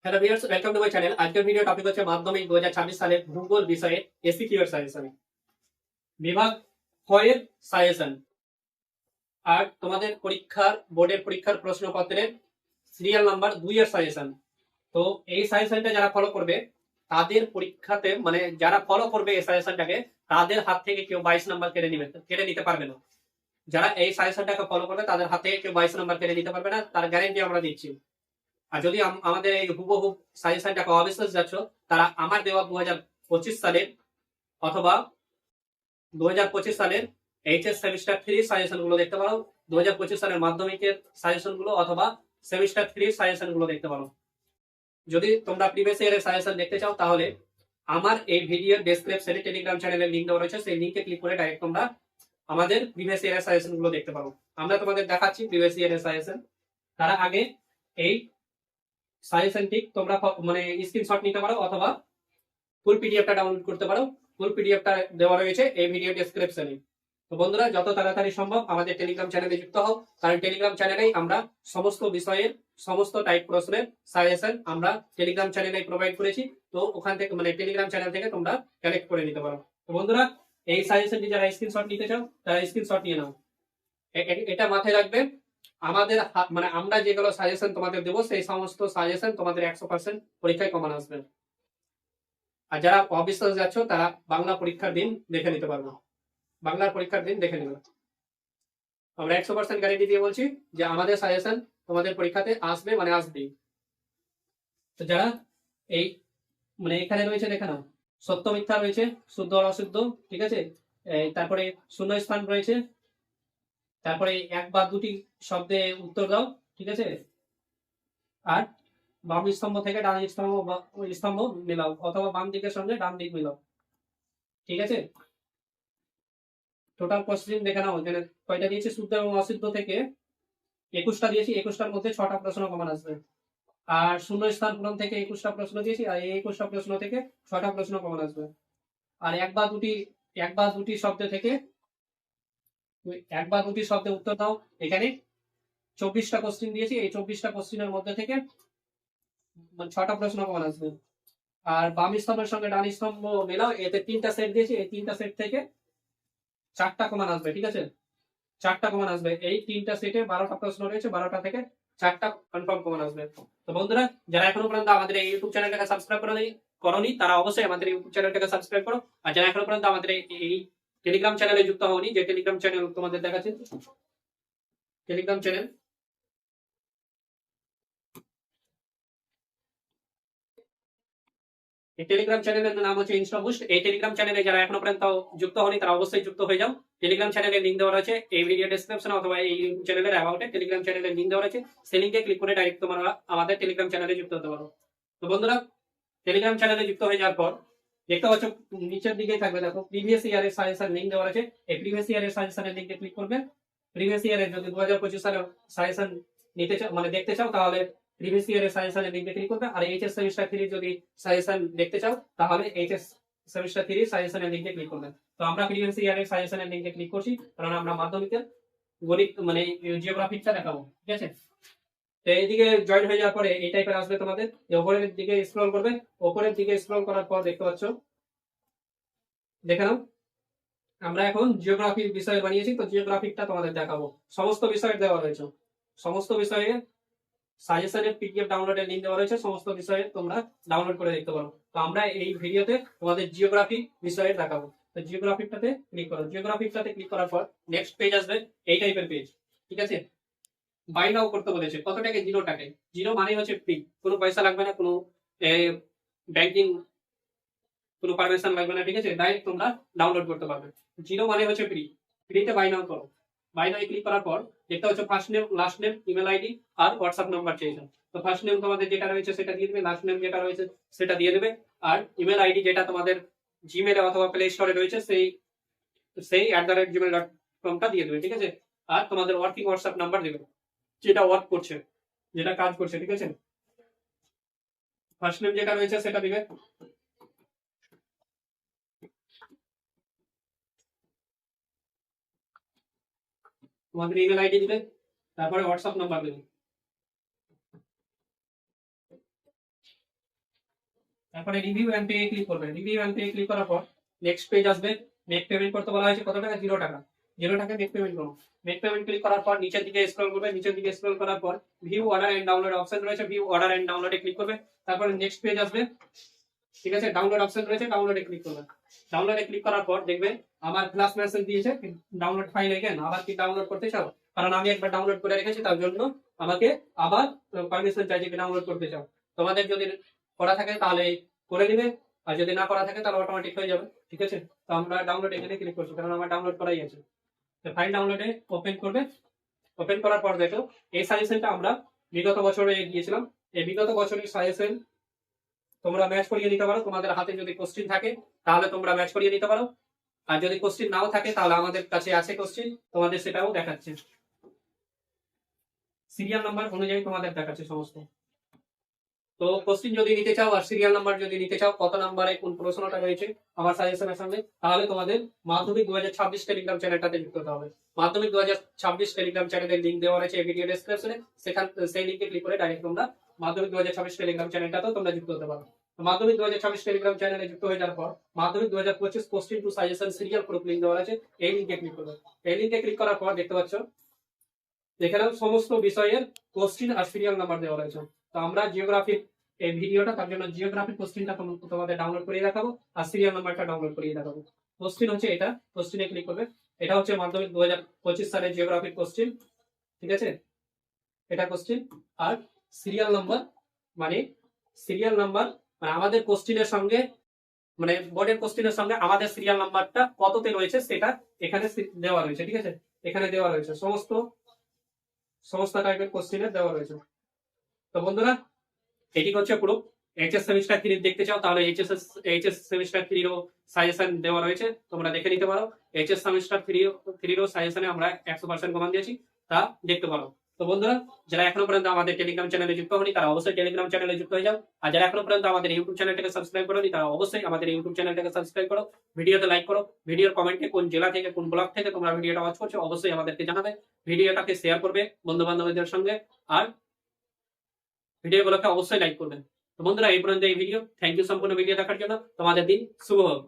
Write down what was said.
Hello viewers, welcome to my channel. আজকের video topic হচ্ছে মাধ্যমিক 2026 সালের ভূগোল বিষয়ে এসিকিউ এর সাজেশন, বিভাগ ক্ষয়ের সাজেশন। আর তোমাদের বোর্ডের পরীক্ষার প্রশ্নপত্রের সিরিয়াল নাম্বার 2 এর সাজেশন। তো এই সাজেশনটা যারা ফলো করবে তাদের পরীক্ষাতে, মানে যারা ফলো করবে এই সাজেশনটাকে, তাদের হাত থেকে কেউ 22 নাম্বার কেড়ে নিতে পারবে না। যারা এই সাজেশনটাকে ফলো করবে তাদের হাত থেকে কেউ 22 নাম্বার কেড়ে নিতে পারবে না, তার গ্যারান্টি আমরা দিচ্ছি। আর যদি আমাদের এই হুবহু সাজেশনটাকে অবিশ্বাস যাচ্ছ, তারা আমার দেওয়া 2025 সালের অথবা 2025 সালের এইচএস সেমিস্টার 3 সাজেশন গুলো দেখতে পারো, 2025 সালের মাধ্যমিকের সাজেশন গুলো অথবা সেমিস্টার 3 সাজেশন গুলো দেখতে পারো। যদি তোমরা প্রিভিয়াস ইয়ারের সাজেশন দেখতে চাও তাহলে আমার এই ভিডিও ডেসক্রিপশনে টেলিগ্রাম চ্যানেলের লিংক দেওয়া রয়েছে, সেই লিংকে ক্লিক করে ডাইরেক্ট তোমরা আমাদের প্রিভিয়াস ইয়ারের সাজেশন গুলো দেখতে পারো। আমরা তোমাদের দেখাচ্ছি প্রিভিয়াস ইয়ারের সাজেশন। তারা আগে এই সাজেশনটি তোমরা মানে স্ক্রিনশট নিতে পারো অথবা ফুল পিডিএফটা ডাউনলোড করতে পারো। ফুল পিডিএফটা দেওয়া রয়েছে এই ভিডিও ডেসক্রিপশনে। তো বন্ধুরা, যত তাড়াতাড়ি সম্ভব আমাদের টেলিগ্রাম চ্যানেলে যুক্ত হও, কারণ টেলিগ্রাম চ্যানেলেই আমরা সমস্ত বিষয়ের সমস্ত টাইপ প্রশ্নের সাজেশন আমরা টেলিগ্রাম চ্যানেলে প্রোভাইড করেছি। তো ওখান থেকে মানে টেলিগ্রাম চ্যানেল থেকে তোমরা কালেক্ট করে নিতে পারো। তো বন্ধুরা, এই সাজেশনটি যারা স্ক্রিনশট নিতে চাও তারা স্ক্রিনশট নিয়ে নাও। এটা মাথায় রাখবে, আমাদের মানে আমরা যেগুলো সাজেশন তোমাদের দেবো সেই সমস্ত সাজেশন তোমাদের 100% পরীক্ষায় কমন আসবে। আর যারা অবিশ্বাস যাচ্ছ তারা বাংলা পরীক্ষার দিন দেখে নিতে পারবো, বাংলার পরীক্ষার দিন দেখে নেবে। আমরা 100% গ্যারেন্টি দিয়ে বলছি যে আমাদের সাজেশন তোমাদের পরীক্ষাতে আসবে, মানে আসবেই। তো যারা এই মানে এখানে রয়েছে দেখে নাও, সত্য মিথ্যা রয়েছে, শুদ্ধ আর অশুদ্ধ, ঠিক আছে। তারপরে শূন্য স্থান রয়েছে, তারপরে এক বা দুটি শব্দে উত্তর দাও, ঠিক আছে। আর বাম স্তম্ভ থেকে ডান স্তম্ভ মিলাও, অথবা বাম দিকের সঙ্গে ডান দিক মিলাও, ঠিক আছে। টোটাল কোশ্চেন দেখে নাও, এখানে কয়টা দিয়েছি, শুদ্ধ এবং অশুদ্ধ থেকে 21টা দিয়েছি, 21টার মধ্যে 6টা প্রশ্ন কমন আসবে। আর শূন্য স্থান পূরণ থেকে 21টা প্রশ্ন দিয়েছি, আর এই 21টা প্রশ্ন থেকে 6টা প্রশ্ন কমন আসবে। আর এক বা দুটি শব্দ থেকে এক বা দুটি শব্দে উত্তর দাও, এখানে 24টা কোশ্চেন দিয়েছি, এই 24টা কোশ্চেনের মধ্যে থেকে 6টা প্রশ্ন কমন আসবে। আর বাম স্তম্ভের সঙ্গে ডান স্তম্ভ মেলাও, এতে 3টা সেট দিয়েছি, এই 3টা সেট থেকে 4টা কমন আসবে, ঠিক আছে। 4টা কমন আসবে, এই 3টা সেটে 12টা প্রশ্ন রয়েছে, 12টা থেকে 4টা কনফার্ম কমন আসবে। তো বন্ধুরা, যারা এখনো পর্যন্ত আমাদের এই ইউটিউব চ্যানেলটাকে সাবস্ক্রাইব করনি তারা অবশ্যই আমাদের ইউটিউব চ্যানেলটাকে সাবস্ক্রাইব করো। আর যারা এখনো পর্যন্ত আমাদের এই টেলিগ্রাম চ্যানেলে যুক্ত হওনি, যে টেলিগ্রাম চ্যানেল তোমাদের দেখাচ্ছে, টেলিগ্রাম চ্যানেল, এই টেলিগ্রাম চ্যানেলের নাম হচ্ছে ইনস্টাবুস্ট। এই টেলিগ্রাম চ্যানেলে যারা এখনো পর্যন্ত যুক্ত হয়নি তারা অবশ্যই যুক্ত হয়ে যাও। টেলিগ্রাম চ্যানেলের লিংক দেওয়া রয়েছে এই ভিডিও ডেসক্রিপশনে অথবা এই ইউটিউব চ্যানেলের অ্যাবাউটে টেলিগ্রাম চ্যানেলের লিংক দেওয়া রয়েছে, সেই লিংকে ক্লিক করে ডাইরেক্ট তোমরা আমাদের টেলিগ্রাম চ্যানেলে যুক্ত হতে পারো। তো বন্ধুরা, টেলিগ্রাম চ্যানেলে যুক্ত হয়ে যাওয়ার পর দেখতে পাচ্ছ নিচের দিকেই থাকবে, দেখো প্রিভিয়াস ইয়ারের সাজেশন লিংক দেওয়া রয়েছে। এই প্রিভিয়াস ইয়ারের সাজেশনের লিংকে ক্লিক করবে। প্রিভিয়াস ইয়ারের যদি 2025 সালের সাজেশন নিতে চাও, মানে দেখতে চাও, তাহলে প্রিভিয়াস ইয়ারের সাজেশনের লিংকে ক্লিক করবে। আর এইচএস সেমিস্টার 3 যদি সাজেশন দেখতে চাও তাহলে এইচএস সেমিস্টার 3 সাজেশনের লিংকে ক্লিক করবে। তো আমরা প্রিভিয়াস ইয়ারের সাজেশনের লিংকে ক্লিক করছি, কারণ আমরা মাধ্যমিকের গণিত মানে জিওগ্রাফিটা দেখাবো, ঠিক আছে। তো এইদিকে জয়েন হয়ে যাওয়ার পরে এই টাইপের আসবে তোমাদের, উপরের দিকে স্ক্রল করবে। উপরের দিকে স্ক্রল করার পর দেখতে পাচ্ছ, দেখে নাও, আমরা এখন জিওগ্রাফি বিষয় বানিয়েছি। তো জিওগ্রাফিটা তোমাদের দেখাবো, সমস্ত বিষয়ের দেওয়া রয়েছে, সমস্ত বিষয়ে সাজেশনের পিডিএফ ডাউনলোডের লিংক দেওয়া রয়েছে, সমস্ত বিষয়ে তোমরা ডাউনলোড করে দেখতে পারো। তো আমরা এই ভিডিওতে তোমাদের জিওগ্রাফি বিষয়ে দেখাবো। তো জিওগ্রাফিটাতে ক্লিক করো। জিওগ্রাফিটাতে ক্লিক করার পর নেক্সট পেজ আসবে, এই টাইপের পেজ, ঠিক আছে। বাই নাও করতে বলেছে, কত টাকা? 0 টাকায়। 0 মানে হচ্ছে ফ্রি, কোনো পয়সা লাগবে না, কোনো ব্যাংকিং কোনো পারমিশন লাগবে না, ঠিক আছে। ডাইরেক্ট তোমরা ডাউনলোড করতে পারবে। 0 মানে হচ্ছে ফ্রি, ফ্রিতে বাই নাও করো। বাই নাও ক্লিক করার পর দেখতে হচ্ছে first name, last name, email ID আর হোয়াটসঅ্যাপ নাম্বার চেয়েছে। তো ফার্স্ট নেম তোমাদের যেটা রয়েছে সেটা দিয়ে দেবে, লাস্ট নেম যেটা রয়েছে সেটা দিয়ে দেবে, আর ইমেল আইডি যেটা তোমাদের জিমেলে অথবা প্লে স্টোরে রয়েছে সেই @gmail.com দিয়ে দেবে, ঠিক আছে। আর তোমাদের ওয়ার্কিং হোয়াটসঅ্যাপ নাম্বার দেবে, যেটা ওয়ার্ক করছে, যেটা কাজ করছে, ঠিক আছে। ফার্স্ট নেম যেটা রয়েছে সেটা দিবে, তোমাদের ইমেল আইডি দিবে, তারপরে হোয়াটসঅ্যাপ নাম্বার দেবে। তারপরে রিভিউ এন্ড পে ক্লিক করবে। রিভিউ এন্ড পে ক্লিক করার পর নেক্সট পেজ আসবে। মেক পেমেন্ট করতে বলা হয়েছে কত টাকা, 0 টাকা। 0 টাকা মেক পেমেন্ট করো। মেক পেমেন্ট ক্লিক করার পর নিচের দিকে স্ক্রল করবে। নিচের দিকে স্ক্রল করার পর view order and download option রয়েছে, ভিউ অর্ডার এন্ড ডাউনলোডে ক্লিক করবে। তারপরে নেক্সট পেজ আসবে, ঠিক আছে, ডাউনলোড অপশন রয়েছে, ডাউনলোডে ক্লিক করবে। ডাউনলোডে ক্লিক করার পর দেখবে আমার ক্লাস মেসেজ দিয়েছে ডাউনলোড ফাইল এগেন, আবার কি ডাউনলোড করতে চাও? কারণ আমি একবার ডাউনলোড করে রেখেছি, তার জন্য আমাকে আবার পারমিশন চাইছে কি ডাউনলোড করতে চাও। তোমাদের যদি করা থাকে তাহলে করে দিবে, আর যদি না করা থাকে তাহলে অটোমেটিক হয়ে যাবে, ঠিক আছে। তো আমরা ডাউনলোড এখানে ক্লিক করছি, কারণ আমার ডাউনলোড করাই আছে। তো ফাইল ডাউনলোডে ওপেন করবে। ওপেন করার পর দেখো এই সাজেশনটা আমরা বিগত বছরে দিয়েছিলাম। এই বিগত বছরের সাজেশন তোমরা ম্যাচ করিয়ে নিতে পারো। তোমাদের হাতে যদি কোশ্চিন থাকে তাহলে তোমরা ম্যাচ করিয়ে নিতে পারো, আর যদি কোশ্চিন নাও থাকে তাহলে আমাদের কাছে আছে কোশ্চিন, তোমাদের সেটাও দেখাচ্ছে। সিরিয়াল নাম্বার অনুযায়ী তোমাদের দেখাচ্ছে সমস্ত। তো কোশ্চিন যদি নিতে চাও আর সিরিয়াল নাম্বার যদি নিতে চাও কত নাম্বারে কোন প্রশ্নটা রয়েছে আমার সাজেশনের সঙ্গে, তাহলে তোমাদের মাধ্যমিক 2026 টেলিগ্রাম চ্যানেলটাতে যুক্ত হতে হবে। মাধ্যমিক 2026 টেলিগ্রাম চ্যানেলের লিংক দেওয়া রয়েছে এই ভিডিও ডেসক্রিপশনে, সেখান সেই লিংকে ক্লিক করে ডাইরেক্ট তোমরা মাধ্যমিক 2026 টেলিগ্রাম চ্যানেলটাতেও তোমরা যুক্ত হতে পারো। মাধ্যমিক 2026 টেলিগ্রাম চ্যানেলে যুক্ত হয়ে যাওয়ার পর Madhyamik 2025 question to suggestion serial group link দেওয়া আছে, এই লিংকে ক্লিক করবে। এই লিংকে ক্লিক করার পর দেখতে পাচ্ছ এখানেও সমস্ত বিষয়ের কোশ্চিন আর সিরিয়াল নাম্বার দেওয়া রয়েছে। তো আমরা জিওগ্রাফির এই ভিডিওটা, তার জন্য জিওগ্রাফির কোশ্চিনটা তোমাদের ডাউনলোড করিয়ে দেখাবো আর সিরিয়াল নাম্বারটা ডাউনলোড করিয়ে দেখাবো। কোশ্চিন হচ্ছে এটা, কোশ্চিনে ক্লিক করবে। এটা হচ্ছে মাধ্যমিক 2025 সালের জিওগ্রাফির কোশ্চিন, ঠিক আছে, এটা কোশ্চিন। আর সিরিয়াল নাম্বার মানে আমাদের কোশ্চিনের সঙ্গে, মানে বোর্ডের কোশ্চিনের সঙ্গে আমাদের সিরিয়াল নাম্বারটা কততে রয়েছে সেটা এখানে দেওয়া রয়েছে, ঠিক আছে। এখানে দেওয়া রয়েছে সমস্ত টাইপের কোশ্চিনের দেওয়া রয়েছে। তো বন্ধুরা এটি হচ্ছে পুরো এইচএস সেমিস্টার 3 দেখতে চাও তাহলে এইচএস সেমিস্টার 3 এরও সাজেশন দেওয়া রয়েছে, তোমরা দেখে নিতে পারো। এইচএস সেমিস্টার 3 এরও সাজেশনে আমরা 100% কমান দিয়েছি, তা দেখতে পারো। তো বন্ধুরা যারা এখনো পর্যন্ত আমাদের টেলিগ্রাম চ্যানেলে যুক্ত হয়নি তারা অবশ্যই টেলিগ্রাম চ্যানেলে যুক্ত হয়ে যাও, আর যারা এখনো পর্যন্ত আমাদের ইউটিউব চ্যানেলটাকে সাবস্ক্রাইব করোনি তারা অবশ্যই আমাদের ইউটিউব চ্যানেলটাকে সাবস্ক্রাইব করো, ভিডিওতে লাইক করো, ভিডিওর কমেন্টে কোন জেলা থেকে কোন ব্লক থেকে তোমরা ভিডিওটা ওয়াচ করছো অবশ্যই আমাদেরকে জানাবে, ভিডিওটাকে শেয়ার করবে বন্ধু বান্ধবদের সঙ্গে, আর ভিডিওগুলোকে অবশ্যই লাইক করবেন। তো বন্ধুরা এই পর্যন্ত এই ভিডিও, থ্যাংক ইউ সম্পূর্ণ ভিডিও দেখার জন্য, তোমাদের দিন শুভ হোক।